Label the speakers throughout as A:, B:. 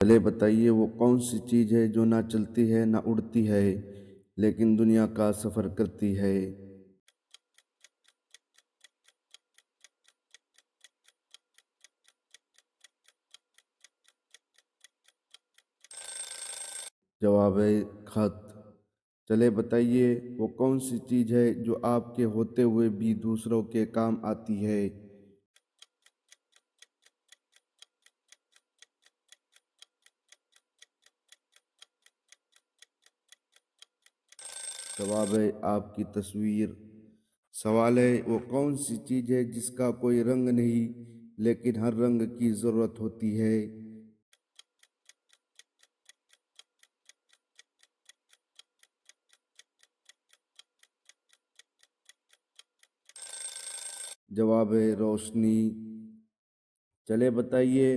A: چلے بتائیے وہ کون سی چیز ہے جو نہ چلتی ہے نہ اڑتی ہے لیکن دنیا کا سفر کرتی ہے؟ جواب ہے خط۔ چلے بتائیے وہ کون سی چیز ہے جو آپ کے ہوتے ہوئے بھی دوسروں کے کام آتی ہے؟ جواب ہے آپ کی تصویر۔ سوال ہے وہ کون سی چیز ہے جس کا کوئی رنگ نہیں لیکن ہر رنگ کی ضرورت ہوتی ہے؟ جواب ہے روشنی۔ چلے بتائیے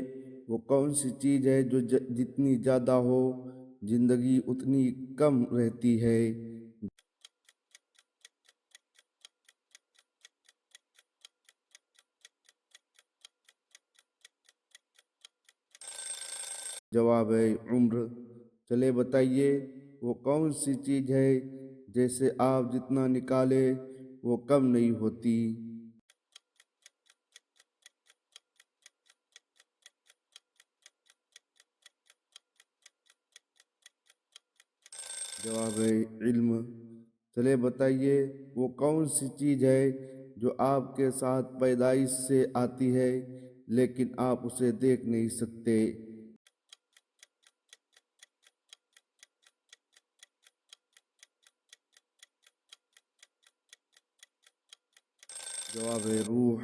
A: وہ کون سی چیز ہے جو جتنی زیادہ ہو زندگی اتنی کم رہتی ہے؟ جواب ہے عمر۔ چلے بتائیے وہ کون سی چیز ہے جیسے آپ جتنا نکالے وہ کم نہیں ہوتی؟ جواب ہے علم۔ چلے بتائیے وہ کون سی چیز ہے جو آپ کے ساتھ پیدائش سے آتی ہے لیکن آپ اسے دیکھ نہیں سکتے؟ جواب ہے روح۔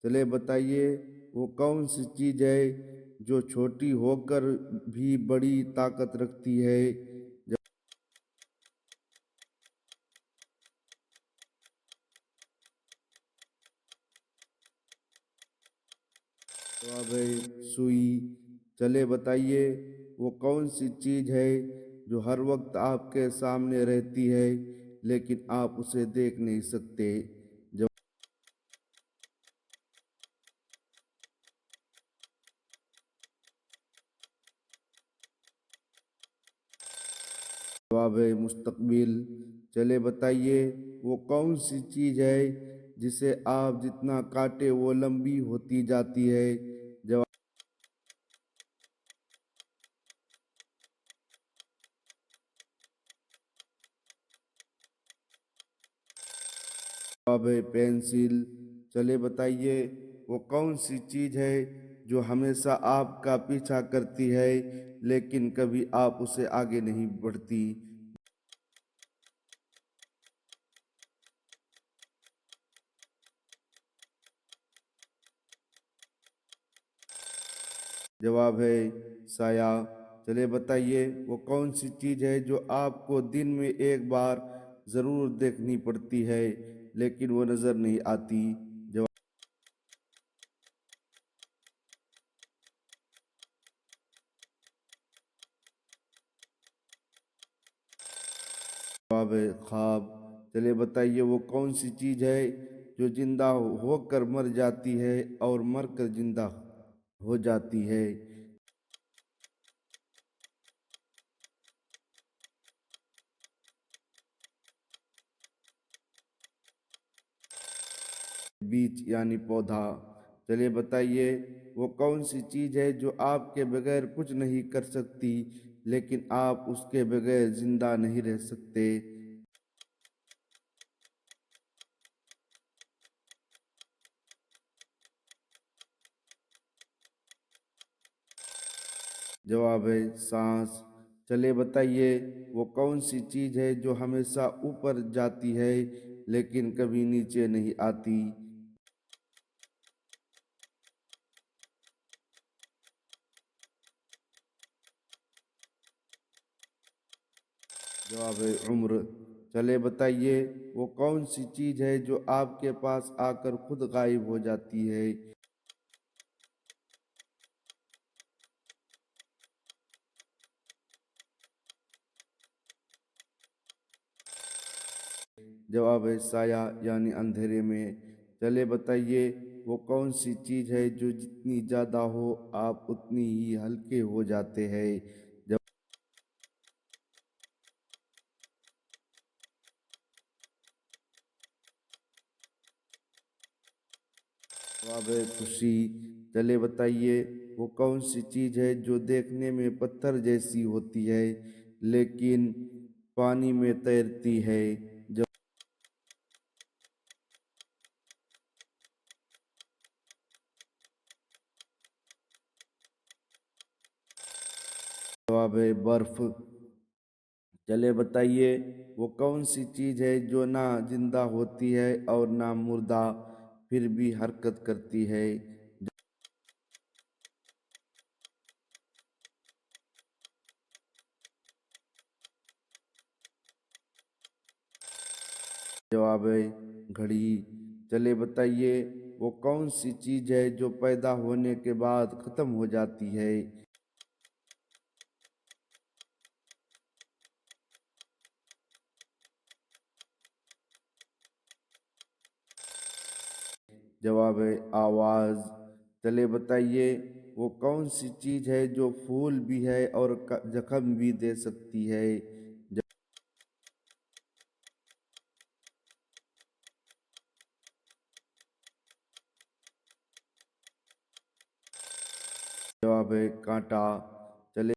A: چلے بتائیے وہ کون سی چیز ہے جو چھوٹی ہو کر بھی بڑی طاقت رکھتی ہے؟ جواب ہے سوئی۔ چلے بتائیے وہ کون سی چیز ہے جو ہر وقت آپ کے سامنے رہتی ہے لیکن آپ اسے دیکھ نہیں سکتے؟ جواب ہے مستقبل۔ چلے بتائیے وہ کون سی چیز ہے جسے آپ جتنا کاٹے وہ لمبی ہوتی جاتی ہے؟ جواب ہے پینسل۔ چلے بتائیے وہ کون سی چیز ہے جو ہمیشہ آپ کا پیچھا کرتی ہے لیکن کبھی آپ اسے آگے نہیں بڑھتی؟ جواب ہے سایہ۔ چلے بتائیے وہ کون سی چیز ہے جو آپ کو دن میں ایک بار ضرور دیکھنی پڑتی ہے لیکن وہ نظر نہیں آتی؟ جواب ہے خواب۔ چلے بتائیے وہ کون سی چیز ہے جو زندہ ہو کر مر جاتی ہے اور مر کر زندہ ہو جاتی ہے؟ بیج یعنی پودا۔ چلے بتائیے وہ کون سی چیز ہے جو آپ کے بغیر کچھ نہیں کر سکتی لیکن آپ اس کے بغیر زندہ نہیں رہ سکتے؟ جواب ہے سانس۔ چلے بتائیے وہ کون سی چیز ہے جو ہمیشہ اوپر جاتی ہے لیکن کبھی نیچے نہیں آتی؟ جواب ہے عمر۔ چلے بتائیے وہ کون سی چیز ہے جو آپ کے پاس آ کر خود غائب ہو جاتی ہے؟ جواب ہے سایہ یعنی اندھیرے میں۔ چلے بتائیے وہ کون سی چیز ہے جو جتنی زیادہ ہو آپ اتنی ہی ہلکے ہو جاتے ہیں؟ جواب ہے خوشی۔ چلے بتائیے وہ کون سی چیز ہے جو دیکھنے میں پتھر جیسی ہوتی ہے لیکن پانی میں تیرتی ہے؟ جواب ہے برف۔ چلے بتائیے وہ کون سی چیز ہے جو نہ زندہ ہوتی ہے اور نہ مردہ پھر بھی حرکت کرتی ہے؟ جواب ہے گھڑی۔ چلے بتائیے وہ کون سی چیز ہے جو پیدا ہونے کے بعد ختم ہو جاتی ہے؟ جواب ہے آواز۔ چلے بتائیے وہ کون سی چیز ہے جو پھول بھی ہے اور زخم بھی دے سکتی ہے؟ جواب ہے کانٹا۔